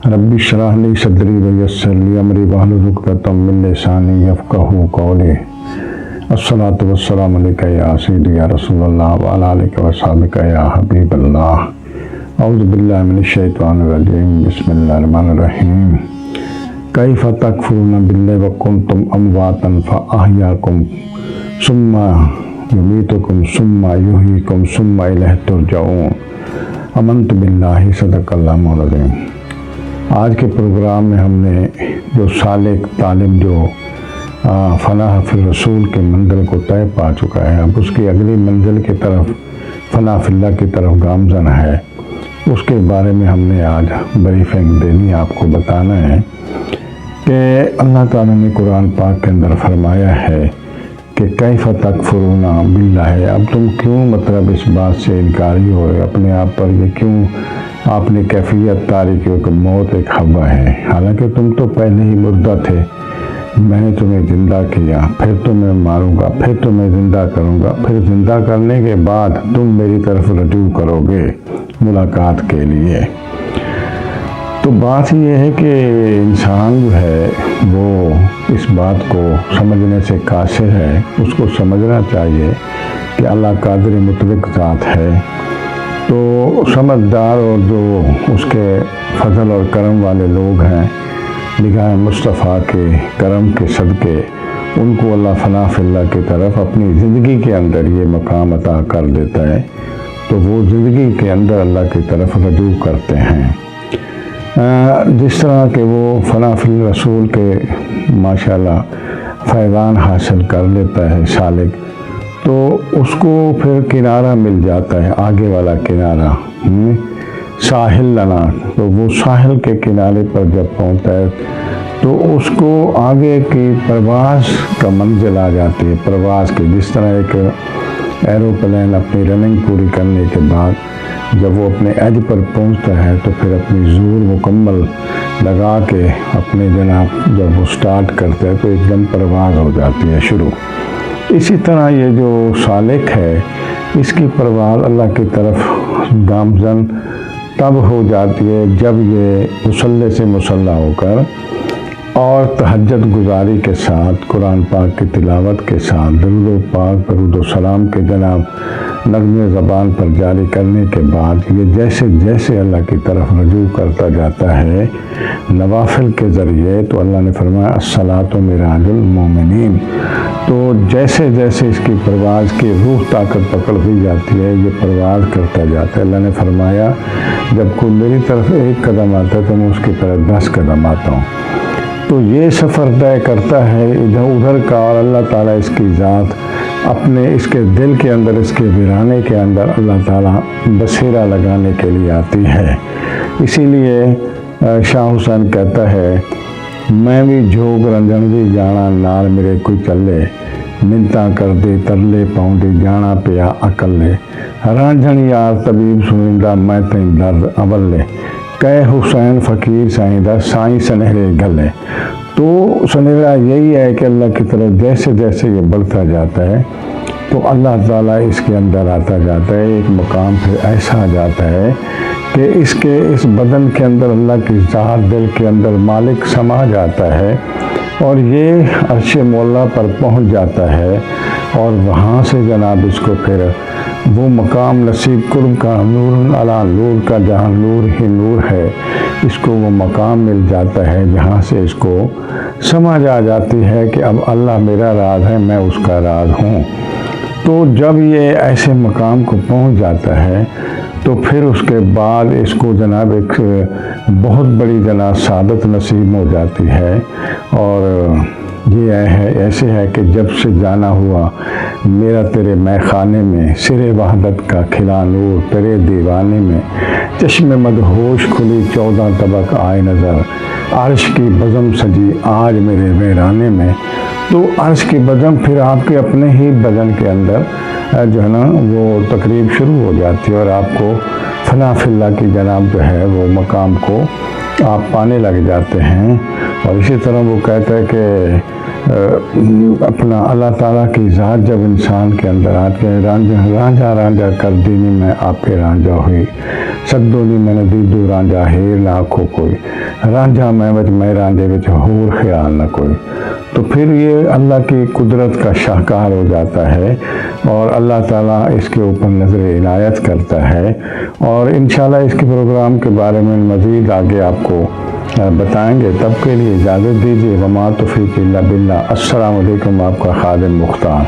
رب اشرح لی صدری ویسر لی امری واحلل عقدۃ من لسانی یفقہوا قولی۔ الصلاۃ والسلام علیکہ یا سیدی یا رسول اللہ وعلی آلہ وصحبہ یا حبیب اللہ۔ اعوذ باللہ من الشیطان الرجیم، بسم اللہ الرحمن الرحیم۔ کیف تکفرون باللہ وکنتم امواتا فاحیاکم ثم یمیتکم ثم یحییکم ثم الیہ ترجعون۔ آمنت باللہ، صدق اللہ العظیم۔ آج کے پروگرام میں ہم نے جو سالک طالب جو فلاح فی الرسول کے منزل کو طے پا چکا ہے، اب اس کی اگلی منزل کی طرف فلاح فی اللہ کی طرف گامزن ہے، اس کے بارے میں ہم نے آج بریفنگ دینی، آپ کو بتانا ہے کہ اللہ تعالیٰ نے قرآن پاک کے اندر فرمایا ہے کہ کیف تکفرون باللہ، اب تم کیوں مطلب اس بات سے انکاری ہو، اپنے آپ پر یہ کیوں آپ نے کیفیت طاری کی کہ موت ایک ہوا ہے، حالانکہ تم تو پہلے ہی مردہ تھے، میں نے تمہیں زندہ کیا، پھر تمہیں ماروں گا، پھر تمہیں زندہ کروں گا، پھر زندہ کرنے کے بعد تم میری طرف رجوع کرو گے ملاقات کے لیے۔ تو بات یہ ہے کہ انسان جو ہے وہ اس بات کو سمجھنے سے قاصر ہے، اس کو سمجھنا چاہیے کہ اللہ قادر مطلق ذات ہے، تو سمجھدار اور جو اس کے فضل اور کرم والے لوگ ہیں، نگاہ مصطفیٰ کے کرم کے صدقے ان کو اللہ فلاح فی اللہ کی طرف اپنی زندگی کے اندر یہ مقام عطا کر دیتا ہے، تو وہ زندگی کے اندر اللہ کی طرف رجوع کرتے ہیں۔ جس طرح کہ وہ فلاح فی الرسول کے ماشاءاللہ فیضان حاصل کر لیتا ہے سالک، تو اس کو پھر کنارہ مل جاتا ہے، آگے والا کنارہ، ساحل لنا، تو وہ ساحل کے کنارے پر جب پہنچتا ہے تو اس کو آگے کی پرواز کا منزل آ جاتی ہے، پرواز کی، جس طرح ایک ایروپلین اپنی رننگ پوری کرنے کے بعد جب وہ اپنے ایج پر پہنچتا ہے تو پھر اپنی زور مکمل لگا کے اپنے جناب جب وہ سٹارٹ کرتا ہے تو ایک دم پرواز ہو جاتی ہے شروع۔ اسی طرح یہ جو سالک ہے اس کی پرواز اللہ کی طرف گامزن تب ہو جاتی ہے جب یہ مصلی سے مصلی ہو کر اور تہجد گزاری کے ساتھ، قرآن پاک کی تلاوت کے ساتھ، درود و پاک درود و سلام کے جناب نغمے زبان پر جاری کرنے کے بعد یہ جیسے جیسے اللہ کی طرف رجوع کرتا جاتا ہے نوافل کے ذریعے، تو اللہ نے فرمایا الصلاۃ معراج المومنین، تو جیسے جیسے اس کی پرواز کی روح طاقت پکڑتی جاتی ہے یہ پرواز کرتا جاتا ہے۔ اللہ نے فرمایا جب کوئی میری طرف ایک قدم آتا ہے تو میں اس کی طرف 10 قدم آتا ہوں، تو یہ سفر طے کرتا ہے ادھر ادھر کا، اور اللہ تعالیٰ اس کی ذات اپنے اس کے دل کے اندر، اس کے ویرانے کے اندر اللہ تعالیٰ بصیرہ لگانے کے لیے آتی ہے۔ اسی لیے شاہ حسین کہتا ہے میں بھی جھوگ رنجن دی جانا نال میرے کوئی چلے، منتاں کر دے ترلے پاؤں دی جانا پیا اکلے، رانجھن یار طبیب سنندہ میں تین درد اول لے، کہ حسین فقیر سائیں دا سائیں سنہرے گلے۔ تو سنہرا یہی ہے کہ اللہ کی طرف جیسے جیسے یہ بڑھتا جاتا ہے تو اللہ تعالیٰ اس کے اندر آتا جاتا ہے، ایک مقام پھر ایسا آ جاتا ہے کہ اس بدن کے اندر اللہ کی ذات دل کے اندر مالک سما جاتا ہے، اور یہ عرش مولا پر پہنچ جاتا ہے، اور وہاں سے جناب اس کو پھر وہ مقام نصیب قرب کا، نور علی نور کا، جہاں نور ہی نور ہے، اس کو وہ مقام مل جاتا ہے جہاں سے اس کو سمجھ آ جاتی ہے کہ اب اللہ میرا راز ہے، میں اس کا راز ہوں۔ تو جب یہ ایسے مقام کو پہنچ جاتا ہے تو پھر اس کے بعد اس کو جناب ایک بہت بڑی جناب سعادت نصیب ہو جاتی ہے، اور یہ ایسے ہے کہ جب سے جانا ہوا میرا تیرے مے خانے میں، سرے وحدت کا کھلا نور تیرے دیوانے میں، چشم مدہوش کھلی 14 طبق آئے نظر، عرش کی بزم سجی آج میرے ویرانے میں۔ تو عرش کی بزم پھر آپ کے اپنے ہی بدن کے اندر جو ہے نا وہ تقریب شروع ہو جاتی ہے، اور آپ کو فلاح فی اللہ کی جناب جو ہے وہ مقام کو آپ پانے لگ جاتے ہیں۔ اور اسی طرح وہ کہتا ہے کہ اپنا اللہ تعالیٰ کی ذات جب انسان کے اندر آتے ہیں، رانجھا رانجھا کر دینی میں آپ کے رانجھا ہوئی، سدونی میں ندیدو رانجھا ہیر لاکھو کوئی، رانجھا میں رانجھے وچ ہور خیال نہ کوئی۔ تو پھر یہ اللہ کی قدرت کا شاہکار ہو جاتا ہے اور اللہ تعالیٰ اس کے اوپر نظر عنایت کرتا ہے، اور انشاءاللہ اس کے پروگرام کے بارے میں مزید آگے آپ کو بتائیں گے۔ تب کے لیے اجازت دیجیے۔ وما توفیق الا باللہ۔ السلام علیکم، آپ کا خادم مختار۔